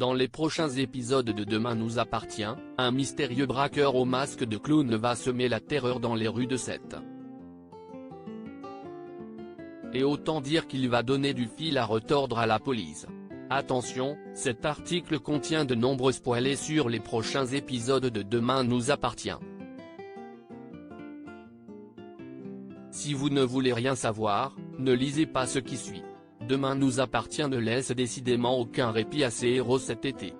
Dans les prochains épisodes de Demain nous appartient, un mystérieux braqueur au masque de clown va semer la terreur dans les rues de Sète. Et autant dire qu'il va donner du fil à retordre à la police. Attention, cet article contient de nombreux spoilers sur les prochains épisodes de Demain nous appartient. Si vous ne voulez rien savoir, ne lisez pas ce qui suit. Demain nous appartient ne laisse décidément aucun répit à ses héros cet été.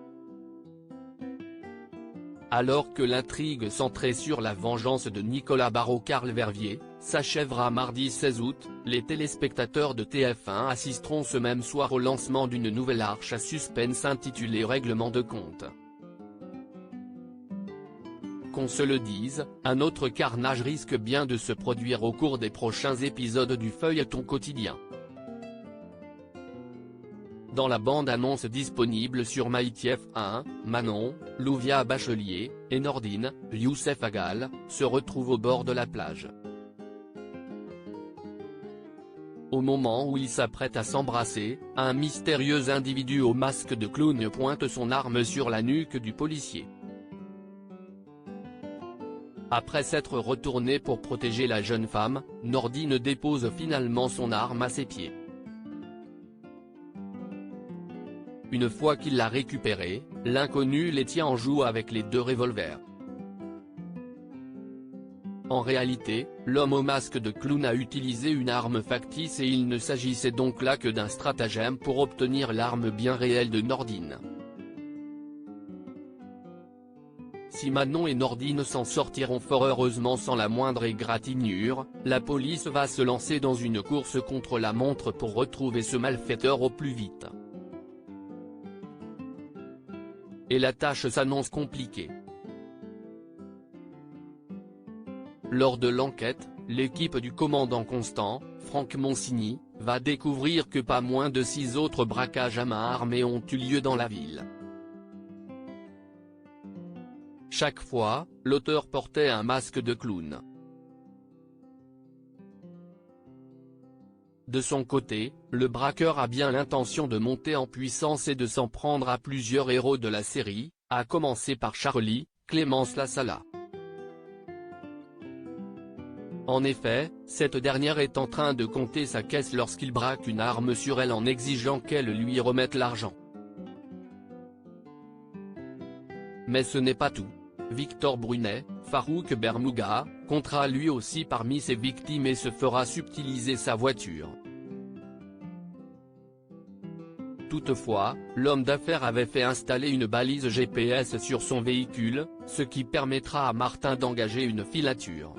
Alors que l'intrigue centrée sur la vengeance de Nicolas Barrot-Carl Verviers s'achèvera mardi 16 août, les téléspectateurs de TF1 assisteront ce même soir au lancement d'une nouvelle arche à suspense intitulée Règlement de compte. Qu'on se le dise, un autre carnage risque bien de se produire au cours des prochains épisodes du feuilleton quotidien. Dans la bande-annonce disponible sur MyTF1, Manon, Louvia Bachelier, et Nordine, Youssef Agal, se retrouvent au bord de la plage. Au moment où ils s'apprêtent à s'embrasser, un mystérieux individu au masque de clown pointe son arme sur la nuque du policier. Après s'être retourné pour protéger la jeune femme, Nordine dépose finalement son arme à ses pieds. Une fois qu'il l'a récupérée, l'inconnu les tient en joue avec les deux revolvers. En réalité, l'homme au masque de clown a utilisé une arme factice et il ne s'agissait donc là que d'un stratagème pour obtenir l'arme bien réelle de Nordine. Si Manon et Nordine s'en sortiront fort heureusement sans la moindre égratignure, la police va se lancer dans une course contre la montre pour retrouver ce malfaiteur au plus vite. Et la tâche s'annonce compliquée. Lors de l'enquête, l'équipe du commandant Constant, Franck Monsigny, va découvrir que pas moins de 6 autres braquages à main armée ont eu lieu dans la ville. Chaque fois, l'auteur portait un masque de clown. De son côté, le braqueur a bien l'intention de monter en puissance et de s'en prendre à plusieurs héros de la série, à commencer par Charlie, Clémence Lassala. En effet, cette dernière est en train de compter sa caisse lorsqu'il braque une arme sur elle en exigeant qu'elle lui remette l'argent. Mais ce n'est pas tout. Victor Brunet, Farouk Bermouga, comptera lui aussi parmi ses victimes et se fera subtiliser sa voiture. Toutefois, l'homme d'affaires avait fait installer une balise GPS sur son véhicule, ce qui permettra à Martin d'engager une filature.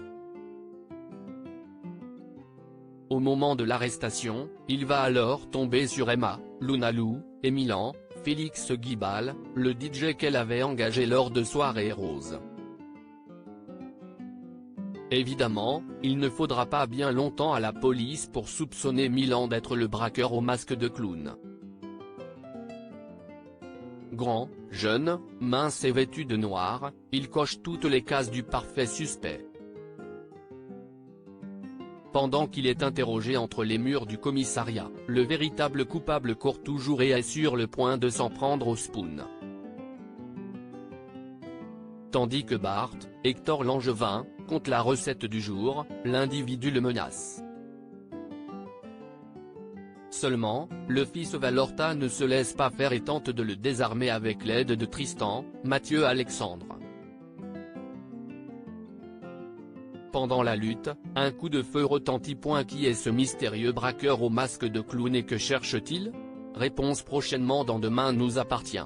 Au moment de l'arrestation, il va alors tomber sur Emma, Lunalou, et Milan, Félix Guibal, le DJ qu'elle avait engagé lors de Soirée Rose. Évidemment, il ne faudra pas bien longtemps à la police pour soupçonner Milan d'être le braqueur au masque de clown. Grand, jeune, mince et vêtu de noir, il coche toutes les cases du parfait suspect. Pendant qu'il est interrogé entre les murs du commissariat, le véritable coupable court toujours et est sur le point de s'en prendre au spoon. Tandis que Bart, Hector Langevin, compte la recette du jour, l'individu le menace. Seulement, le fils Valorta ne se laisse pas faire et tente de le désarmer avec l'aide de Tristan, Mathieu Alexandre. Pendant la lutte, un coup de feu retentit. Qui est ce mystérieux braqueur au masque de clown et que cherche-t-il? Réponse prochainement dans Demain nous appartient.